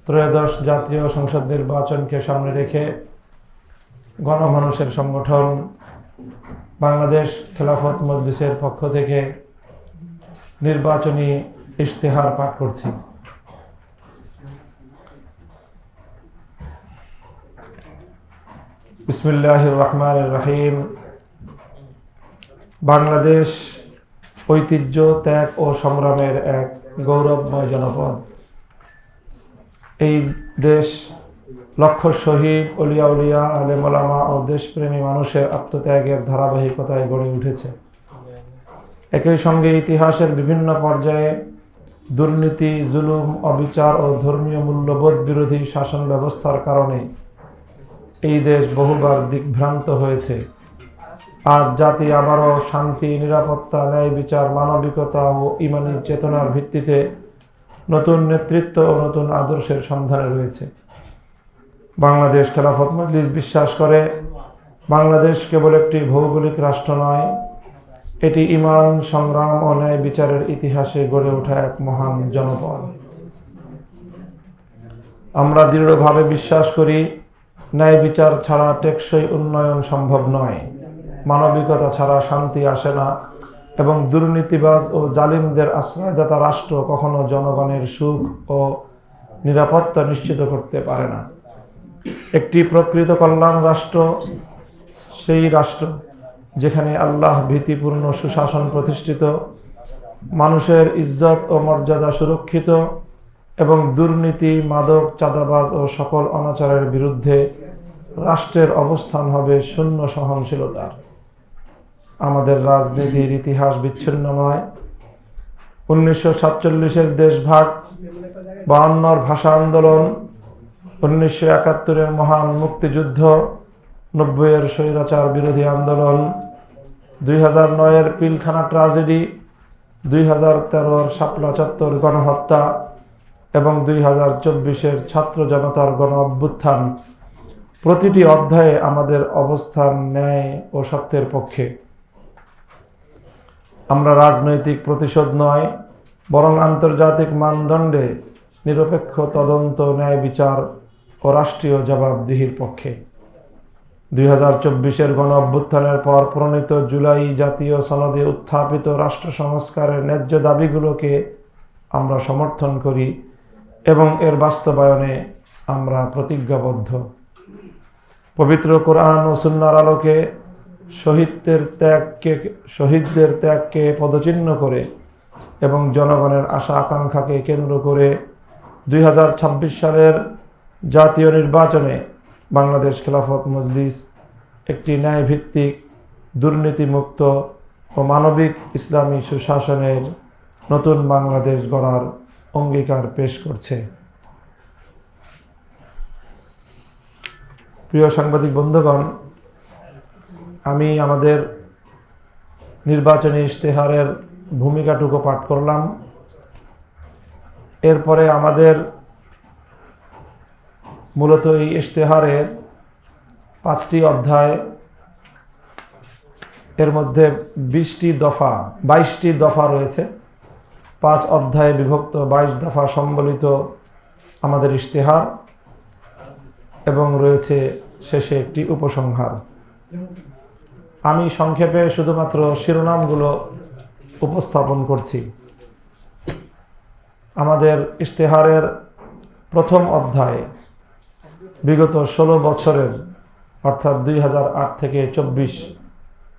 ত্রয়োদশ জাতীয় সংসদ নির্বাচনকে সামনে রেখে গণমানুষের সংগঠন বাংলাদেশ খেলাফত মজলিসের পক্ষ থেকে নির্বাচনী ইশতেহার পাঠ করছি। বিসমিল্লাহির রহমানির রহিম। বাংলাদেশ ঐতিহ্য, ত্যাগ ও সংগ্রামের এক গৌরবময় জনপদ। এই দেশ লক্ষ শহীদ, অলিয়া উলিয়া, আলেম ওলামা ও দেশপ্রেমী মানুষের আত্মত্যাগের ধারাবাহিকতায় গড়ে উঠেছে। একই সঙ্গে ইতিহাসের বিভিন্ন পর্যায়ে দুর্নীতি, জুলুম, অবিচার ও ধর্মীয় মূল্যবোধ বিরোধী শাসন ব্যবস্থার কারণে এই দেশ বহুবার দিকভ্রান্ত হয়েছে। আজ জাতি আবারও শান্তি, নিরাপত্তা, ন্যায় বিচার, মানবিকতা ও ইমানি চেতনার ভিত্তিতে নতুন নেতৃত্ব ও নতুন আদর্শের সন্ধানে রয়েছে। বাংলাদেশ খেলাফত মজলিস বিশ্বাস করে, বাংলাদেশ কেবল একটি ভৌগোলিক রাষ্ট্র নয়, এটি ঈমান, সংগ্রাম ও ন্যায় বিচারের ইতিহাসে গড়ে ওঠা এক মহান জনপদ। আমরা দৃঢ়ভাবে বিশ্বাস করি, ন্যায় বিচার ছাড়া টেকসই উন্নয়ন সম্ভব নয়, মানবিকতা ছাড়া শান্তি আসে না, এবং দুর্নীতিবাজ ও জালিমদের আশ্রয়দাতা রাষ্ট্র কখনো জনগণের সুখ ও নিরাপত্তা নিশ্চিত করতে পারে না। একটি প্রকৃত কল্যাণ রাষ্ট্র সেই রাষ্ট্র যেখানে আল্লাহ ভীতিপূর্ণ সুশাসন প্রতিষ্ঠিত, মানুষের ইজ্জত ও মর্যাদা সুরক্ষিত এবং দুর্নীতি, মাদক, চাঁদাবাজ ও সকল অনাচারের বিরুদ্ধে রাষ্ট্রের অবস্থান হবে শূন্য সহনশীলতার। আমাদের রাজনীতির ইতিহাস বিচ্ছিন্ন নয়। 1947-এর দেশভাগ, 52-র ভাষা আন্দোলন, 1971-এর মহান মুক্তিযুদ্ধ, 90-এর স্বৈরাচার বিরোধী আন্দোলন, 2009-এর পিলখানা ট্র্যাজেডি, 2013-র শাপলা চত্বর গণহত্যা এবং 2024-এর ছাত্র জনতার গণ অভ্যুত্থান, প্রতিটি অধ্যায়ে আমাদের অবস্থান ন্যায় ও সত্যের পক্ষে। আমরা রাজনৈতিক প্রতিশোধ নয়, বরং আন্তর্জাতিক মানদণ্ডে নিরপেক্ষ তদন্ত, ন্যায় বিচার ও রাষ্ট্রীয় জবাবদিহির পক্ষে। 2024-এর গণ অভ্যুত্থানের পর প্রণীত জুলাই জাতীয় সনদে উত্থাপিত রাষ্ট্র সংস্কারের ন্যায্য দাবিগুলোকে আমরা সমর্থন করি এবং এর বাস্তবায়নে আমরা প্রতিজ্ঞাবদ্ধ। পবিত্র কোরআন ও সুন্নাহর আলোকে শহীদদের ত্যাগকে পদচিহ্ন করে এবং জনগণের আশা আকাঙ্ক্ষাকে কেন্দ্র করে 2026 সালের জাতীয় নির্বাচনে বাংলাদেশ খেলাফত মজলিস একটি ন্যায়ভিত্তিক, দুর্নীতিমুক্ত ও মানবিক ইসলামী সুশাসনের নতুন বাংলাদেশ গড়ার অঙ্গীকার পেশ করছে। প্রিয় সাংবাদিক বন্ধুগণ, আমি আমাদের নির্বাচনী ইশতেহারের ভূমিকাটুকু পাঠ করলাম। এরপরে আমাদের মূলত এই ইশতেহারের 5টি অধ্যায়, এর মধ্যে 22টি দফা রয়েছে। 5 অধ্যায়ে বিভক্ত 22 দফা সম্বলিত আমাদের ইশতেহার, এবং রয়েছে শেষে একটি উপসংহার। আমি সংক্ষেপে শুধুমাত্র শিরোনামগুলো উপস্থাপন করছি। আমাদের ইশতেহারের প্রথম অধ্যায়ে বিগত 16 বছরের অর্থাৎ 2008 থেকে 24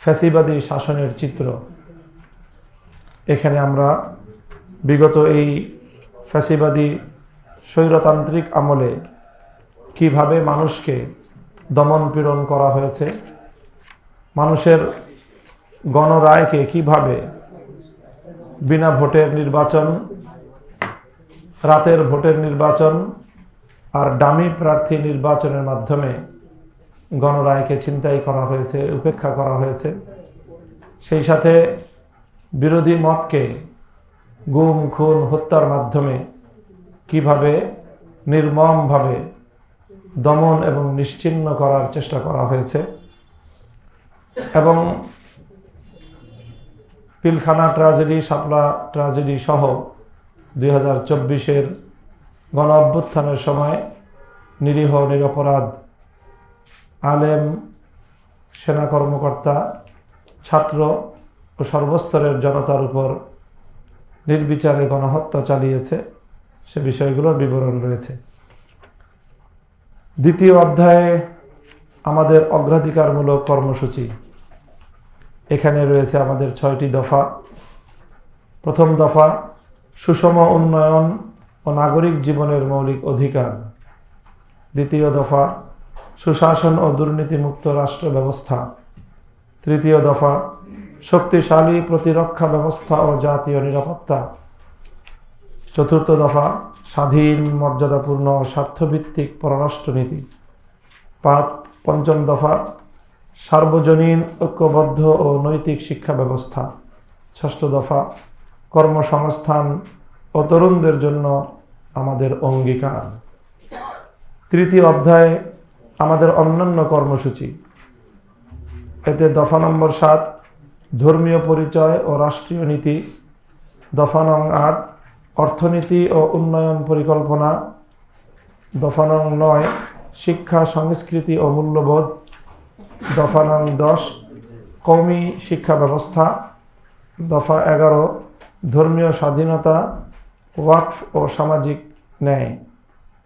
ফ্যাসিবাদী শাসনের চিত্র। এখানে আমরা বিগত এই ফ্যাসিবাদী স্বৈরতান্ত্রিক আমলে কিভাবে মানুষকে দমন পীড়ন করা হয়েছে, মানুষের গণরায়কে কিভাবে বিনা ভোটের নির্বাচন, রাতের ভোটের নির্বাচন আর ডামি প্রার্থী নির্বাচনের মাধ্যমে গণরায়কে ছিনতাই করা হয়েছে, উপেক্ষা করা হয়েছে। সেই সাথে বিরোধী মতকে গুম, খুন, হত্যার মাধ্যমে কিভাবে নির্মমভাবে দমন এবং নিশ্চিহ্ন করার চেষ্টা করা হয়েছে, এবং পিলখানা ট্র্যাজেডি, শাপলা ট্র্যাজেডি সহ 2024-এর গণ অভ্যুত্থানের সময় নিরীহ নিরপরাধ আলেম, সেনা কর্মকর্তা, ছাত্র ও সর্বস্তরের জনতার উপর নির্বিচারে গণহত্যা চালিয়েছে, সে বিষয়গুলোর বিবরণ রয়েছে। দ্বিতীয় অধ্যায়ে আমাদের অগ্রাধিকারমূলক কর্মসূচি, এখানে রয়েছে আমাদের 6টি দফা। প্রথম দফা সুষম উন্নয়ন ও নাগরিক জীবনের মৌলিক অধিকার। দ্বিতীয় দফা সুশাসন ও দুর্নীতিমুক্ত রাষ্ট্র ব্যবস্থা। তৃতীয় দফা শক্তিশালী প্রতিরক্ষা ব্যবস্থা ও জাতীয় নিরাপত্তা। চতুর্থ দফা স্বাধীন, মর্যাদাপূর্ণ ও স্বার্থভিত্তিক পররাষ্ট্রনীতি। পঞ্চম দফা সার্বজনীন, ঐক্যবদ্ধ ও নৈতিক শিক্ষা ব্যবস্থা। ষষ্ঠ দফা কর্মসংস্থান ও তরুণদের জন্য আমাদের অঙ্গীকার। তৃতীয় অধ্যায়ে আমাদের অন্যান্য কর্মসূচি, এতে দফা নম্বর 7 ধর্মীয় পরিচয় ও রাষ্ট্রীয় নীতি। দফা নং 8 অর্থনীতি ও উন্নয়ন পরিকল্পনা। দফা নং 9 শিক্ষা, সংস্কৃতি ও মূল্যবোধ। দফা নং 10 কওমি শিক্ষা ব্যবস্থা। দফা 11 ধর্মীয় স্বাধীনতা, ওয়াকফ ও সামাজিক ন্যায়।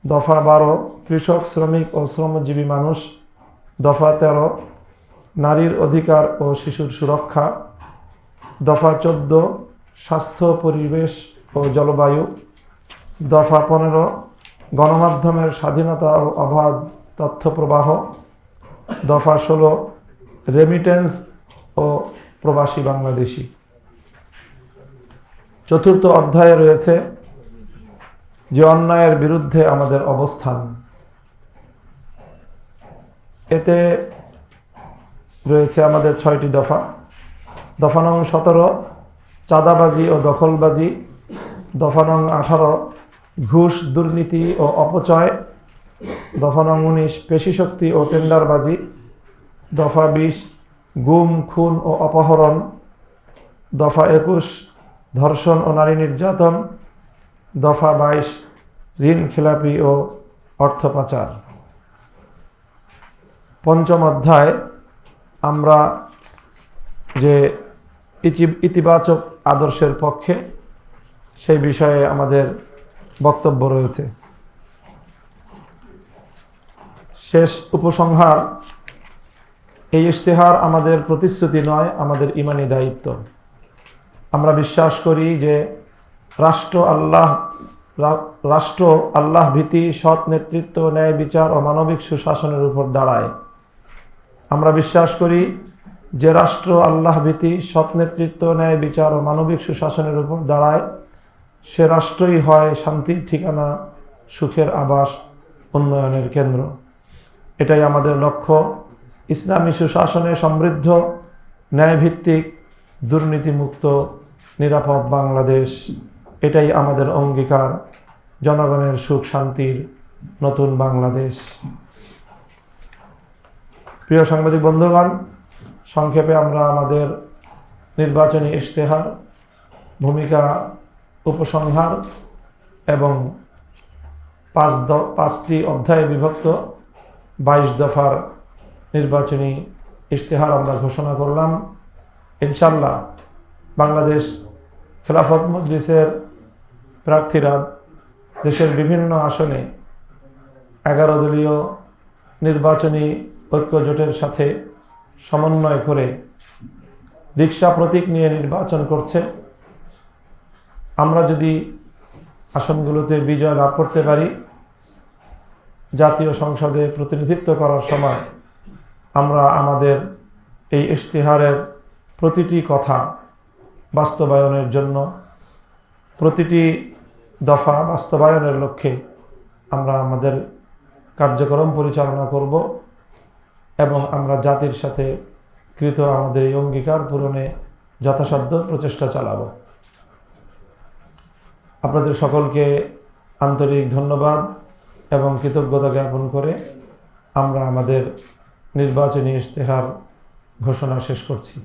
দফা 12 কৃষক, শ্রমিক ও শ্রমজীবী মানুষ। দফা 13 নারীর অধিকার ও শিশুর সুরক্ষা। দফা 14 স্বাস্থ্য, পরিবেশ ও জলবায়ু। দফা 15 গণমাধ্যমের স্বাধীনতা ও অবাধ তথ্য প্রবাহ। দফা 16 রেমিটেন্স ও প্রবাসী বাংলাদেশি। চতুর্থ অধ্যায়ে রয়েছে যে অন্যায়ের বিরুদ্ধে আমাদের অবস্থান, এতে রয়েছে আমাদের 6টি দফা। দফা নং 17 চাঁদাবাজি ও দখলবাজি। দফা নং 18 ঘুষ, দুর্নীতি ও অপচয়। দফা নং 19 পেশিশক্তি ও টেন্ডারবাজি। দফা 20 গুম, খুন ও অপহরণ। দফা 21 ধর্ষণ ও নারী নির্যাতন। দফা 22 ঋণ খেলাপি ও অর্থ পাচার। পঞ্চম অধ্যায় আমরা যে ইতিবাচক আদর্শের পক্ষে, সেই বিষয়ে আমাদের বক্তব্য রয়েছে। শেষ উপসংহার, এই ইশতেহার আমাদের প্রতিশ্রুতি নয়, আমাদের ঈমানি দায়িত্ব। আমরা বিশ্বাস করি যে রাষ্ট্র আল্লাহ ভীতি, সৎ নেতৃত্ব, ন্যায় বিচার ও মানবিক সুশাসনের উপর দাঁড়ায়। আমরা বিশ্বাস করি যে রাষ্ট্র আল্লাহ ভীতি, সৎ নেতৃত্ব, ন্যায় বিচার ও মানবিক সুশাসনের উপর দাঁড়ায়, সে রাষ্ট্রই হয় শান্তির ঠিকানা, সুখের আবাস, উন্নয়নের কেন্দ্র। এটাই আমাদের লক্ষ্য। ইসলামী সুশাসনে সমৃদ্ধ, ন্যায়ভিত্তিক, দুর্নীতিমুক্ত, নিরাপদ বাংলাদেশ, এটাই আমাদের অঙ্গীকার। জনগণের সুখ শান্তির নতুন বাংলাদেশ। প্রিয় সাংবাদিক বন্ধুগণ, সংক্ষেপে আমরা আমাদের নির্বাচনী ইশতেহার, ভূমিকা, উপসংহার এবং 5টি অধ্যায়ে বিভক্ত 22 দফার নির্বাচনী ইশতেহার আমরা ঘোষণা করলাম। ইনশাআল্লাহ বাংলাদেশ খেলাফত মজলিসের প্রার্থীরা দেশের বিভিন্ন আসনে 11 দলীয় নির্বাচনী ঐক্য জোটের সাথে সমন্বয় করে রিকশা প্রতীক নিয়ে নির্বাচন করছে। আমরা যদি আসনগুলোতে বিজয় লাভ করতে পারি, জাতীয় সংসদে প্রতিনিধিত্ব করার সময় আমরা আমাদের এই ইশতেহারের প্রতিটি কথা বাস্তবায়নের জন্য, প্রতিটি দফা বাস্তবায়নের লক্ষ্যে আমরা আমাদের কার্যক্রম পরিচালনা করব এবং আমরা জাতির সাথে কৃত আমাদের এই অঙ্গীকার পূরণে যথাসাধ্য প্রচেষ্টা চালাব। আপনাদের সকলকে আন্তরিক ধন্যবাদ এবং কৃতজ্ঞতা জ্ঞাপন করে আমরা আমাদের নির্বাচনী ইশতেহার ঘোষণা শেষ করছি।